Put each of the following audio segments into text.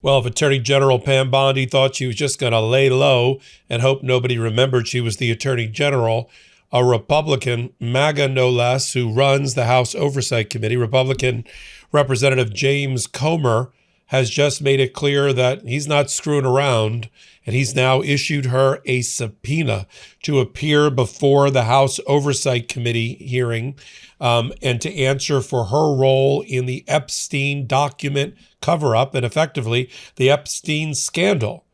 Well, if Attorney General Pam Bondi thought she was just going to lay low and hope nobody remembered she was the Attorney General, a Republican, MAGA no less, who runs the House Oversight Committee, Republican Representative James Comer, has just made it clear that he's not screwing around, and he's now issued her a subpoena to appear before the House Oversight Committee hearing and to answer for her role in the Epstein document cover-up and effectively the Epstein Scandal.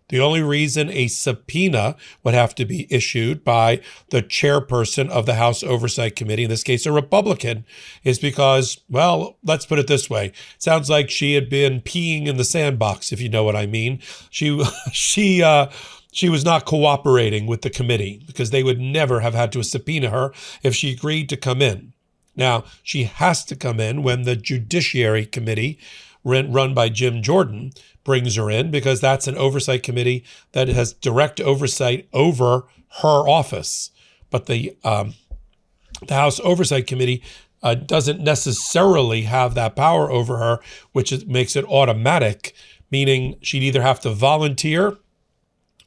The only reason a subpoena would have to be issued by the chairperson of the House Oversight Committee, in this case a Republican, is because, well, let's put it this way. It sounds like she had been peeing in the sandbox, if you know what I mean. She was not cooperating with the committee because they would never have had to subpoena her if she agreed to come in. Now, she has to come in when the Judiciary Committee, run by Jim Jordan, brings her in, because that's an oversight committee that has direct oversight over her office. But the House Oversight Committee doesn't necessarily have that power over her, which makes it automatic, meaning she'd either have to volunteer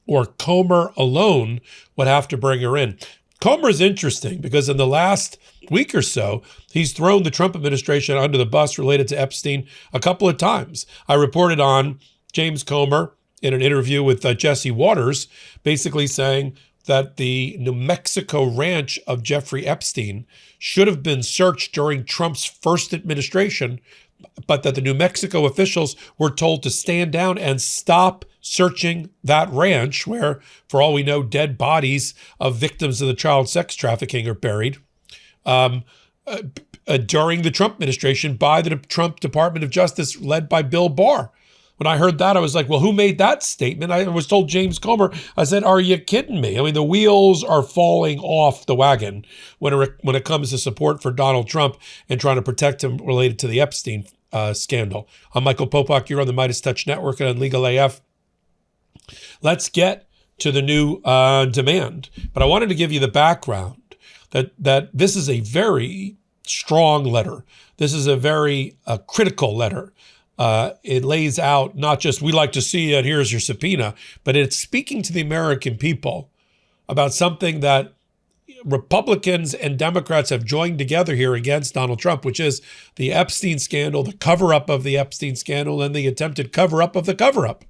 or Comer alone would have to bring her in. Comer is interesting because in the last week or so, he's thrown the Trump administration under the bus related to Epstein a couple of times. I reported on James Comer in an interview with Jesse Waters, basically saying that the New Mexico ranch of Jeffrey Epstein should have been searched during Trump's first administration, but that the New Mexico officials were told to stand down and stop searching that ranch where, for all we know, dead bodies of victims of the child sex trafficking are buried during the Trump administration by the Trump Department of Justice led by Bill Barr. When I heard that, I was like, well, who made that statement? I was told James Comer. I said, are you kidding me? I mean, the wheels are falling off the wagon when it comes to support for Donald Trump and trying to protect him related to the Epstein scandal. I'm Michael Popok. You're on the MeidasTouch Network and on Legal AF. Let's get to the new demand. But I wanted to give you the background that this is a very strong letter. This is a very critical letter. It lays out not just, we like to see it, here's your subpoena, but it's speaking to the American people about something that Republicans and Democrats have joined together here against Donald Trump, which is the Epstein scandal, the cover-up of the Epstein scandal, and the attempted cover-up of the cover-up.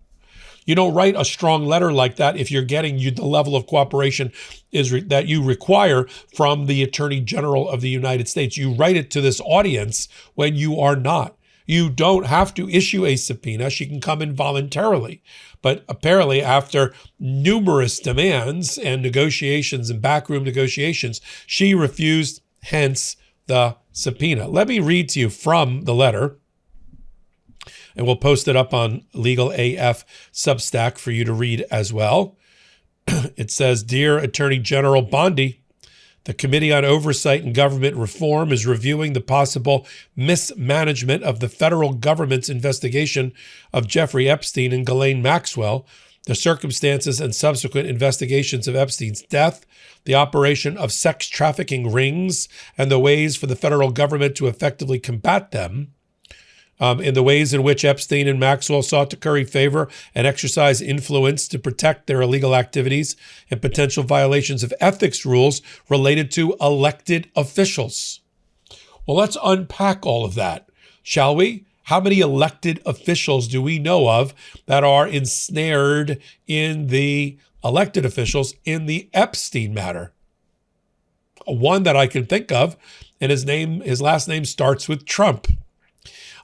You don't write a strong letter like that if you're getting the level of cooperation that you require from the Attorney General of the United States. You write it to this audience when you are not. You don't have to issue a subpoena. She can come in voluntarily. But apparently, after numerous demands and negotiations and backroom negotiations, she refused, hence the subpoena. Let me read to you from the letter, and we'll post it up on Legal AF Substack for you to read as well. It says, Dear Attorney General Bondi, the Committee on Oversight and Government Reform is reviewing the possible mismanagement of the federal government's investigation of Jeffrey Epstein and Ghislaine Maxwell, the circumstances and subsequent investigations of Epstein's death, the operation of sex trafficking rings, and the ways for the federal government to effectively combat them, in the ways in which Epstein and Maxwell sought to curry favor and exercise influence to protect their illegal activities, and potential violations of ethics rules related to elected officials. Well, let's unpack all of that, shall we? How many elected officials do we know of that are ensnared in the elected officials in the Epstein matter? One that I can think of, and his last name starts with Trump.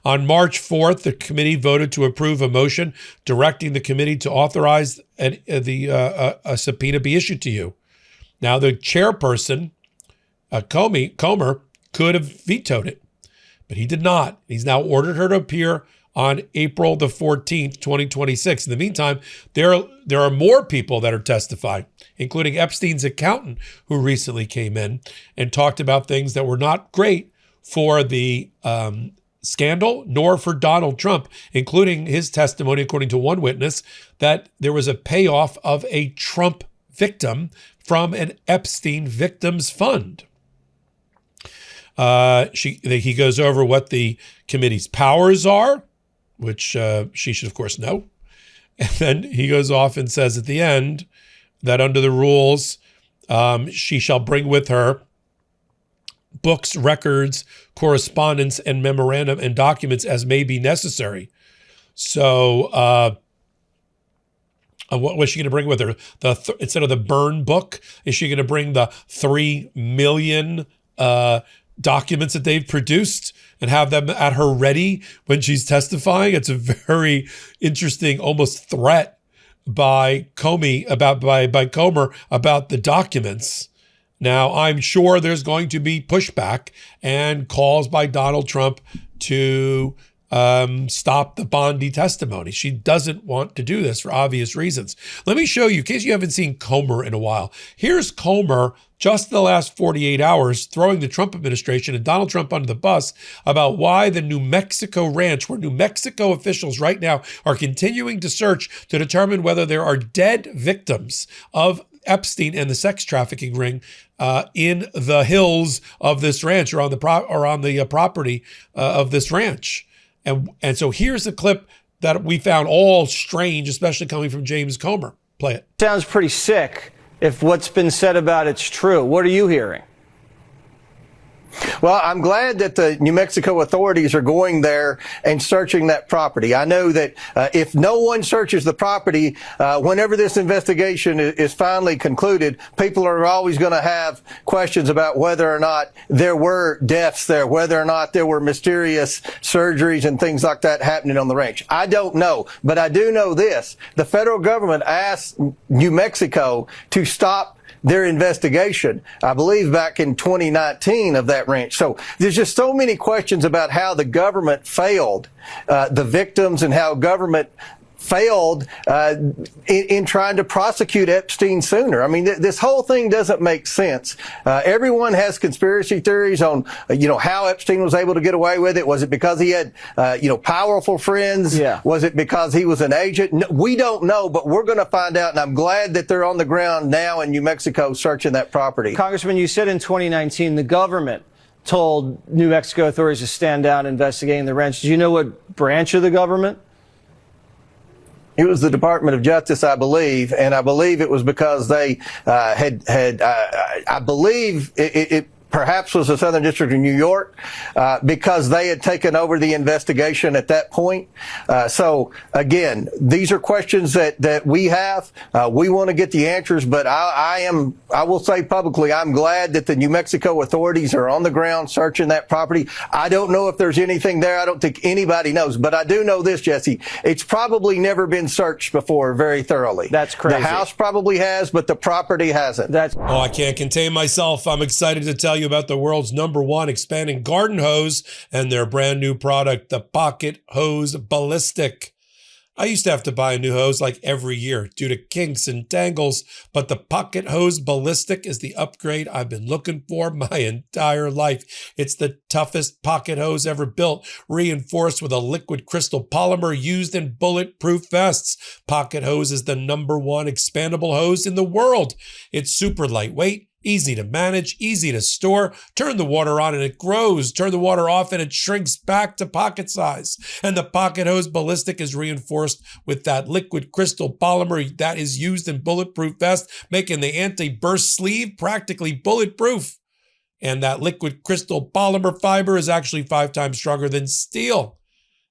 On March 4th, the committee voted to approve a motion directing the committee to authorize a subpoena be issued to you. Now, the chairperson, Comer, could have vetoed it, but he did not. He's now ordered her to appear on April the 14th, 2026. In the meantime, there are more people that are testifying, including Epstein's accountant, who recently came in and talked about things that were not great for the scandal, nor for Donald Trump, including his testimony, according to one witness, that there was a payoff of a Trump victim from an Epstein victims fund. He goes over what the committee's powers are, which she should, of course, know. And then he goes off and says at the end that under the rules, she shall bring with her books, records, correspondence, and memorandum and documents as may be necessary. So what was she going to bring with her? Instead of the burn book, is she going to bring the 3 million documents that they've produced and have them at her ready when she's testifying? It's a very interesting, almost threat by Comer about the documents. Now, I'm sure there's going to be pushback and calls by Donald Trump to stop the Bondi testimony. She doesn't want to do this for obvious reasons. Let me show you, in case you haven't seen Comer in a while. Here's Comer just in the last 48 hours throwing the Trump administration and Donald Trump under the bus about why the New Mexico ranch, where New Mexico officials right now are continuing to search to determine whether there are dead victims of Epstein and the sex trafficking ring in the hills of this ranch or on the property of this ranch. And so here's a clip that we found all strange, especially coming from James Comer. Play it. Sounds pretty sick if what's been said about it's true. What are you hearing? Well, I'm glad that the New Mexico authorities are going there and searching that property. I know that if no one searches the property, whenever this investigation is finally concluded, people are always going to have questions about whether or not there were deaths there, whether or not there were mysterious surgeries and things like that happening on the ranch. I don't know, but I do know this. The federal government asked New Mexico to stop their investigation, I believe back in 2019 of that ranch. So there's just so many questions about how the government failed the victims and how government failed in trying to prosecute Epstein sooner. I mean, this whole thing doesn't make sense. Everyone has conspiracy theories on, how Epstein was able to get away with it. Was it because he had, powerful friends? Yeah. Was it because he was an agent? No, we don't know, but we're going to find out. And I'm glad that they're on the ground now in New Mexico searching that property. Congressman, you said in 2019 the government told New Mexico authorities to stand down investigating the ranch. Do you know what branch of the government? It was the Department of Justice, I believe, and I believe it was because they I believe it perhaps was the Southern District of New York, because they had taken over the investigation at that point. So again, these are questions that we have. We want to get the answers, but I will say publicly, I'm glad that the New Mexico authorities are on the ground searching that property. I don't know if there's anything there. I don't think anybody knows, but I do know this, Jesse. It's probably never been searched before very thoroughly. That's crazy. The house probably has, but the property hasn't. Oh, I can't contain myself. I'm excited to tell you about the world's #1 expanding garden hose and their brand new product, the Pocket Hose Ballistic. I used to have to buy a new hose like every year due to kinks and tangles, but the Pocket Hose Ballistic is the upgrade I've been looking for my entire life. It's the toughest pocket hose ever built, reinforced with a liquid crystal polymer used in bulletproof vests. Pocket Hose is the #1 expandable hose in the world. It's super lightweight, easy to manage, easy to store. Turn the water on and it grows. Turn the water off and it shrinks back to pocket size. And the Pocket Hose Ballistic is reinforced with that liquid crystal polymer that is used in bulletproof vests, making the anti-burst sleeve practically bulletproof. And that liquid crystal polymer fiber is actually 5 times stronger than steel.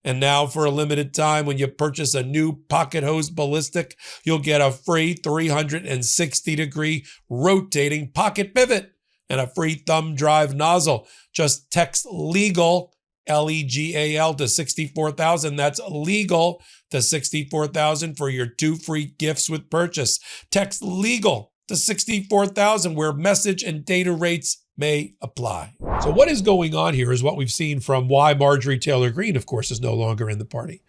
And now for a limited time, when you purchase a new Pocket Hose Ballistic, you'll get a free 360-degree rotating pocket pivot and a free thumb drive nozzle. Just text LEGAL, L-E-G-A-L, to 64,000. That's LEGAL to 64,000 for your 2 free gifts with purchase. Text LEGAL to 64,000, where message and data rates may apply. So what is going on here is what we've seen from why Marjorie Taylor Greene, of course, is no longer in the party.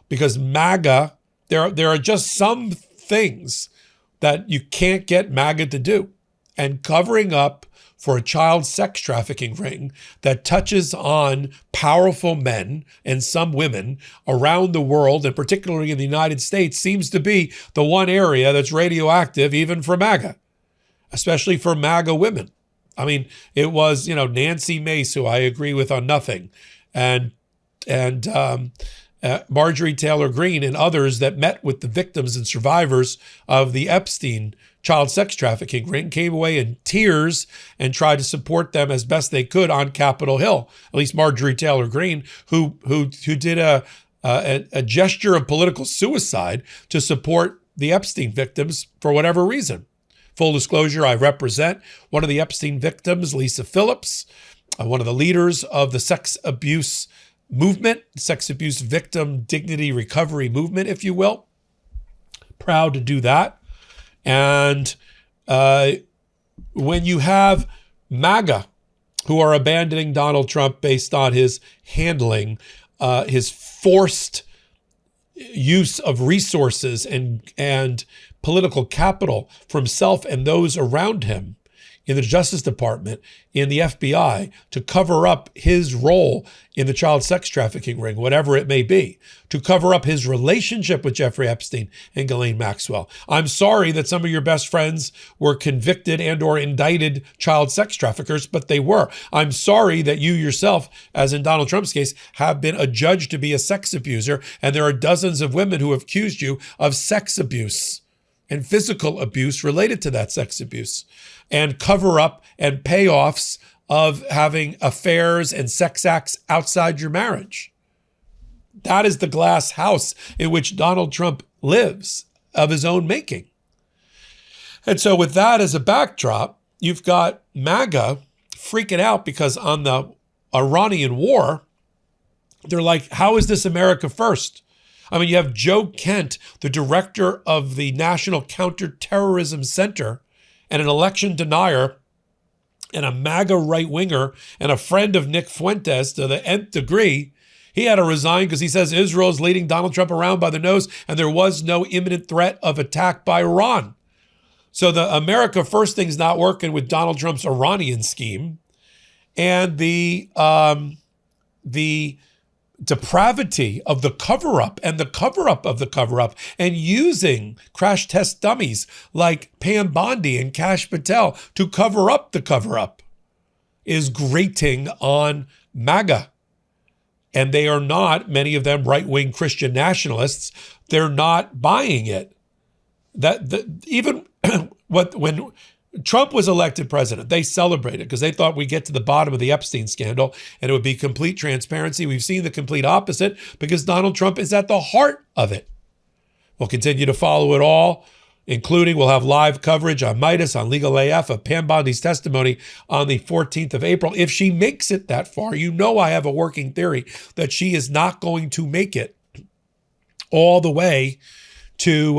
Because MAGA, there are just some things that you can't get MAGA to do. And covering up for a child sex trafficking ring that touches on powerful men and some women around the world, and particularly in the United States, seems to be the one area that's radioactive even for MAGA, especially for MAGA women. I mean, it was, Nancy Mace, who I agree with on nothing, and Marjorie Taylor Greene and others that met with the victims and survivors of the Epstein child sex trafficking ring, came away in tears and tried to support them as best they could on Capitol Hill. At least Marjorie Taylor Greene, who did a gesture of political suicide to support the Epstein victims for whatever reason. Full disclosure, I represent one of the Epstein victims, Lisa Phillips, one of the leaders of the sex abuse movement, sex abuse victim dignity recovery movement, if you will. Proud to do that. And when you have MAGA who are abandoning Donald Trump based on his handling, his forced use of resources and political capital for himself and those around him in the Justice Department, in the FBI, to cover up his role in the child sex trafficking ring, whatever it may be, to cover up his relationship with Jeffrey Epstein and Ghislaine Maxwell. I'm sorry that some of your best friends were convicted and or indicted child sex traffickers, but they were. I'm sorry that you yourself, as in Donald Trump's case, have been adjudged to be a sex abuser, and there are dozens of women who have accused you of sex abuse and physical abuse related to that sex abuse, and cover up and payoffs of having affairs and sex acts outside your marriage. That is the glass house in which Donald Trump lives of his own making. And so with that as a backdrop, you've got MAGA freaking out because on the Iranian War, they're like, how is this America first? I mean, you have Joe Kent, the director of the National Counterterrorism Center, and an election denier, and a MAGA right-winger, and a friend of Nick Fuentes to the nth degree. He had to resign because he says Israel is leading Donald Trump around by the nose, and there was no imminent threat of attack by Iran. So the America First thing's not working with Donald Trump's Iranian scheme, and the depravity of the cover-up and the cover-up of the cover-up, and using crash test dummies like Pam Bondi and Kash Patel to cover up the cover-up is grating on MAGA. And they are not, many of them right-wing Christian nationalists, they're not buying it. Even when Trump was elected president, they celebrated because they thought we'd get to the bottom of the Epstein scandal and it would be complete transparency. We've seen the complete opposite because Donald Trump is at the heart of it. We'll continue to follow it all, including we'll have live coverage on Meidas, on Legal AF, of Pam Bondi's testimony on the 14th of April. If she makes it that far, you know I have a working theory that she is not going to make it all the way to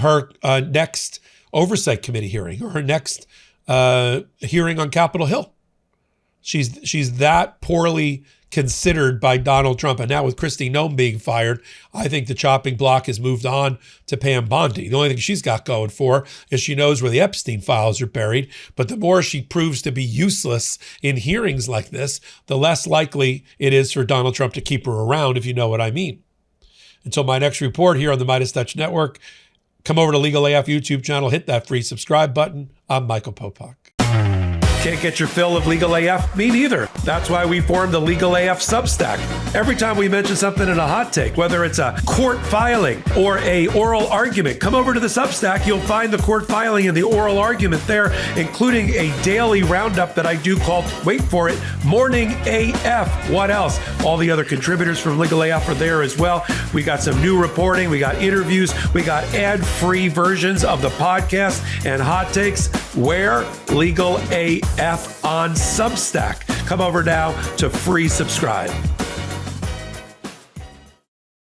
her next Oversight Committee hearing, or her next hearing on Capitol Hill. She's that poorly considered by Donald Trump. And now with Kristi Noem being fired, I think the chopping block has moved on to Pam Bondi. The only thing she's got going for is she knows where the Epstein files are buried. But the more she proves to be useless in hearings like this, the less likely it is for Donald Trump to keep her around, if you know what I mean. Until my next report here on the MeidasTouch Network, come over to Legal AF YouTube channel, hit that free subscribe button. I'm Michael Popok. Can't get your fill of Legal AF? Me neither. That's why we formed the Legal AF Substack. Every time we mention something in a hot take, whether it's a court filing or a oral argument, come over to the Substack. You'll find the court filing and the oral argument there, including a daily roundup that I do called, wait for it, Morning AF. What else? All the other contributors from Legal AF are there as well. We got some new reporting. We got interviews. We got ad-free versions of the podcast and hot takes. Where? Legal AF on Substack. Come over now to free subscribe.